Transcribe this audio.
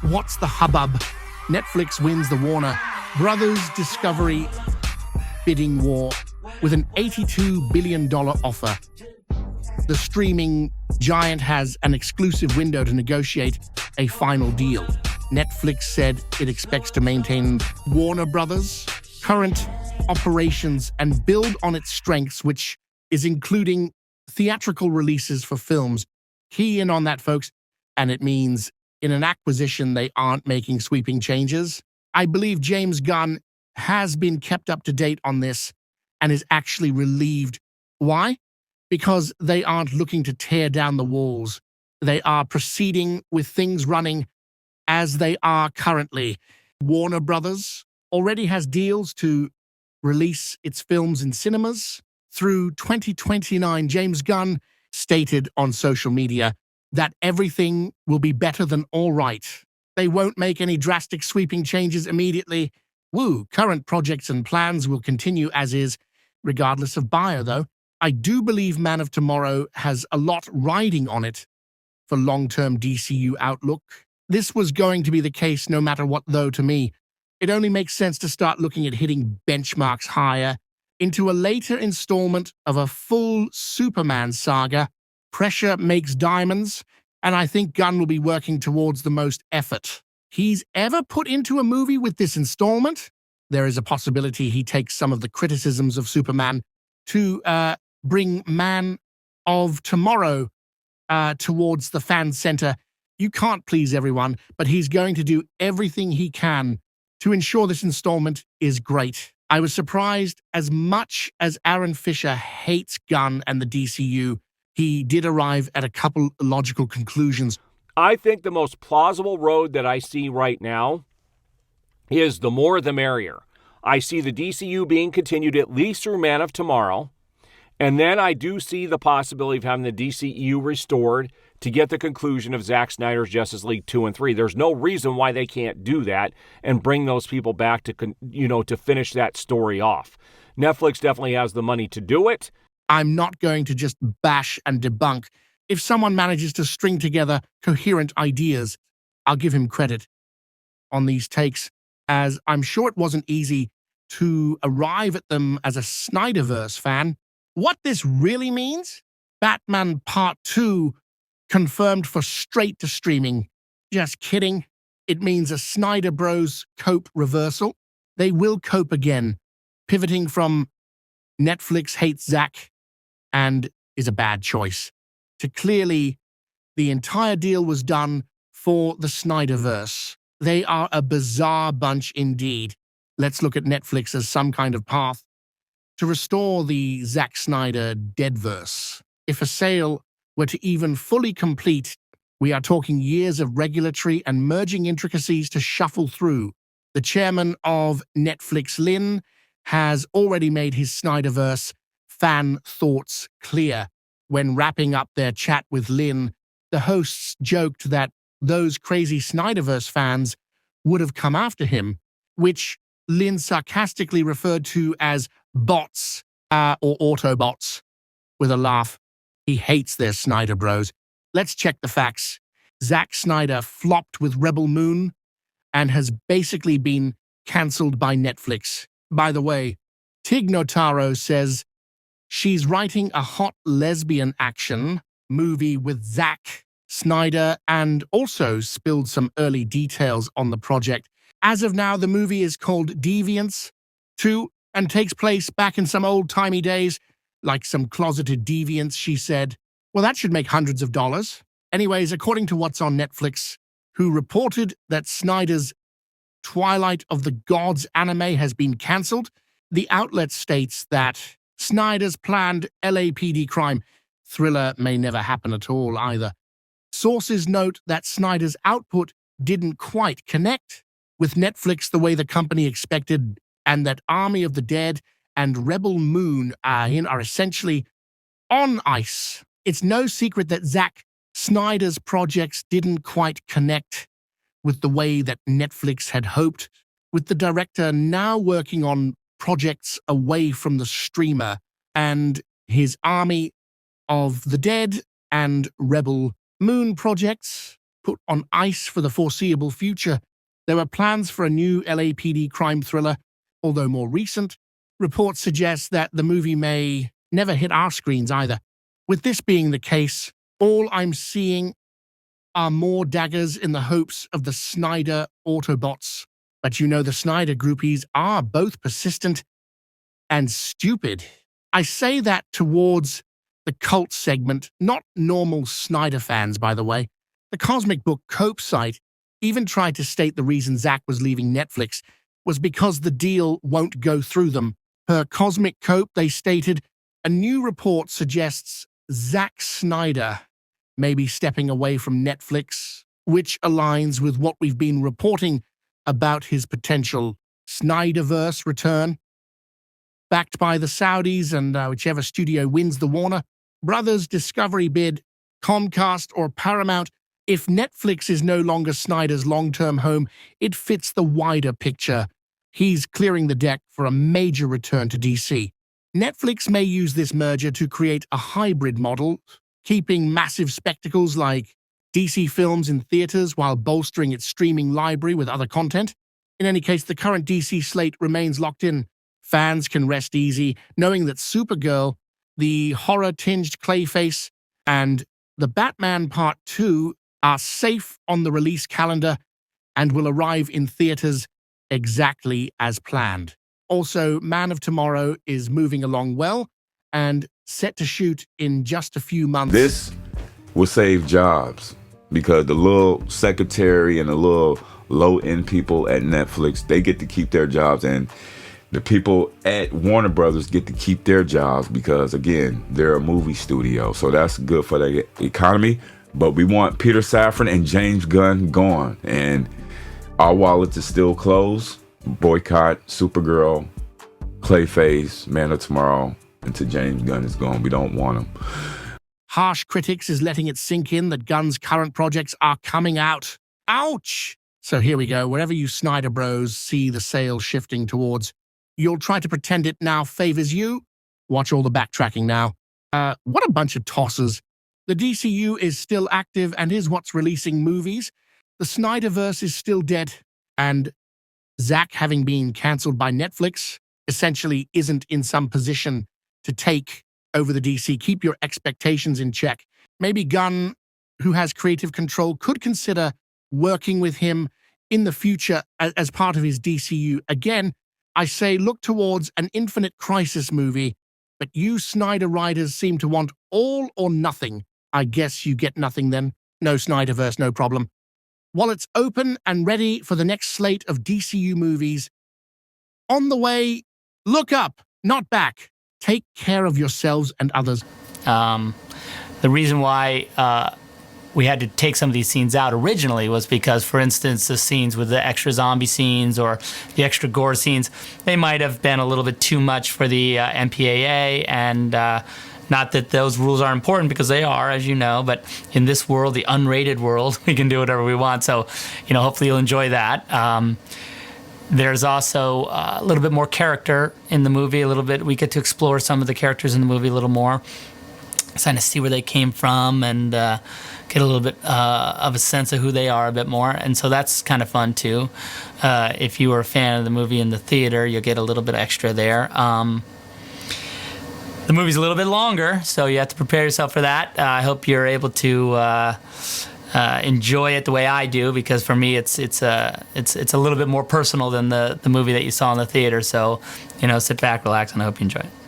What's the hubbub? Netflix wins the Warner Brothers Discovery bidding war with an $82 billion offer. The streaming giant has an exclusive window to negotiate a final deal. Netflix said it expects to maintain Warner Brothers' current operations and build on its strengths, which is including theatrical releases for films. Key in on that, folks, and it means in an acquisition they aren't making sweeping changes. I believe James Gunn has been kept up to date on this and is actually relieved. Why? Because they aren't looking to tear down the walls. They are proceeding with things running as they are currently. Warner Brothers already has deals to release its films in cinemas through 2029. James Gunn stated on social media that everything will be better than all right. They won't make any drastic sweeping changes immediately. Woo, current projects and plans will continue as is, regardless of buyer, though. I do believe Man of Tomorrow has a lot riding on it for long-term DCU outlook. This was going to be the case no matter what, though, to me. It only makes sense to start looking at hitting benchmarks higher into a later installment of a full Superman saga. Pressure makes diamonds, and I think Gunn will be working towards the most effort he's ever put into a movie with this installment. There is a possibility he takes some of the criticisms of Superman to bring Man of Tomorrow towards the fan center. You can't please everyone, but he's going to do everything he can to ensure this installment is great. I was surprised. As much as Aaron Fischer hates Gunn and the DCU, he did arrive at a couple logical conclusions. I think the most plausible road that I see right now is the more the merrier. I see the DCU being continued at least through Man of Tomorrow, and then I do see the possibility of having the DCU restored to get the conclusion of Zack Snyder's Justice League 2 and 3. There's no reason why they can't do that and bring those people back to finish that story off. Netflix definitely has the money to do it. I'm not going to just bash and debunk. If someone manages to string together coherent ideas, I'll give him credit on these takes, as I'm sure it wasn't easy to arrive at them as a SnyderVerse fan. What this really means? Batman Part 2 confirmed for straight to streaming. Just kidding. It means a Snyder Bros cope reversal. They will cope again, pivoting from Netflix hates Zack and is a bad choice to clearly the entire deal was done for the SnyderVerse. They are a bizarre bunch indeed. Let's look at Netflix as some kind of path to restore the Zack Snyder deadverse. If a sale were to even fully complete, we are talking years of regulatory and merging intricacies to shuffle through. The chairman of Netflix, Lin, has already made his SnyderVerse fan thoughts clear. When wrapping up their chat with Lin, the hosts joked that those crazy SnyderVerse fans would have come after him, which Lin sarcastically referred to as bots or Autobots. With a laugh, he hates their Snyder Bros. Let's check the facts. Zack Snyder flopped with Rebel Moon and has basically been cancelled by Netflix. By the way, Tig Notaro says she's writing a hot lesbian action movie with Zack Snyder and also spilled some early details on the project. As of now, the movie is called Deviants 2 and takes place back in some old-timey days, like some closeted deviants, she said. Well, that should make hundreds of dollars. Anyways, according to what's on Netflix, who reported that Snyder's Twilight of the Gods anime has been cancelled, the outlet states that Snyder's planned LAPD crime thriller may never happen at all either. Sources note that Snyder's output didn't quite connect with Netflix the way the company expected, and that Army of the Dead and Rebel Moon are essentially on ice. It's no secret that Zack Snyder's projects didn't quite connect with the way that Netflix had hoped, with the director now working on projects away from the streamer, and his Army of the Dead and Rebel Moon projects put on ice for the foreseeable future. There were plans for a new LAPD crime thriller, although more recent. Reports suggest that the movie may never hit our screens either. With this being the case, all I'm seeing are more daggers in the hopes of the Snyder Autobots. But you know the Snyder groupies are both persistent and stupid. I say that towards the cult segment, not normal Snyder fans, by the way. The Cosmic Book Cope site even tried to state the reason Zack was leaving Netflix was because the deal won't go through them. Per Cosmic Cope, they stated, a new report suggests Zack Snyder may be stepping away from Netflix, which aligns with what we've been reporting about his potential SnyderVerse return. Backed by the Saudis and whichever studio wins the Warner Brothers Discovery bid, Comcast or Paramount, if Netflix is no longer Snyder's long-term home, it fits the wider picture. He's clearing the deck for a major return to DC. Netflix may use this merger to create a hybrid model, keeping massive spectacles like DC films in theaters while bolstering its streaming library with other content. In any case, the current DC slate remains locked in. Fans can rest easy knowing that Supergirl, the horror-tinged Clayface, and the Batman Part 2 are safe on the release calendar and will arrive in theaters exactly as planned. Also, Man of Tomorrow is moving along well and set to shoot in just a few months. This will save jobs because the little secretary and the little low-end people at Netflix, they get to keep their jobs, and the people at Warner Brothers get to keep their jobs because, again, they're a movie studio. So that's good for the economy. But we want Peter Safran and James Gunn gone. And our wallets is still closed. Boycott, Supergirl, Clayface, Man of Tomorrow, until James Gunn is gone. We don't want him. Harsh critics is letting it sink in that Gunn's current projects are coming out. Ouch! So here we go. Wherever you Snyder bros see the sail shifting towards, you'll try to pretend it now favors you. Watch all the backtracking now. What a bunch of tossers. The DCU is still active and is what's releasing movies. The SnyderVerse is still dead. And Zack, having been cancelled by Netflix, essentially isn't in some position to take over the DC. Keep your expectations in check. Maybe Gunn, who has creative control, could consider working with him in the future as part of his DCU. Again, I say look towards an Infinite Crisis movie, but you Snyder riders seem to want all or nothing. I guess you get nothing then. No SnyderVerse, no problem. While it's open and ready for the next slate of DCU movies, on the way, look up, not back. Take care of yourselves and others. The reason why we had to take some of these scenes out originally was because, for instance, the scenes with the extra zombie scenes or the extra gore scenes, they might have been a little bit too much for the MPAA, and not that those rules are important, because they are, as you know, but in this world, the unrated world, we can do whatever we want. So, hopefully you'll enjoy that. There's also a little bit more character in the movie, a little bit. We get to explore some of the characters in the movie a little more, kind of see where they came from, and get a little bit of a sense of who they are a bit more. And so that's kind of fun too. If you were a fan of the movie in the theater, you'll get a little bit extra there. The movie's a little bit longer, so you have to prepare yourself for that. I hope you're able to enjoy it the way I do, because for me it's a little bit more personal than the movie that you saw in the theater. So, sit back, relax, and I hope you enjoy it.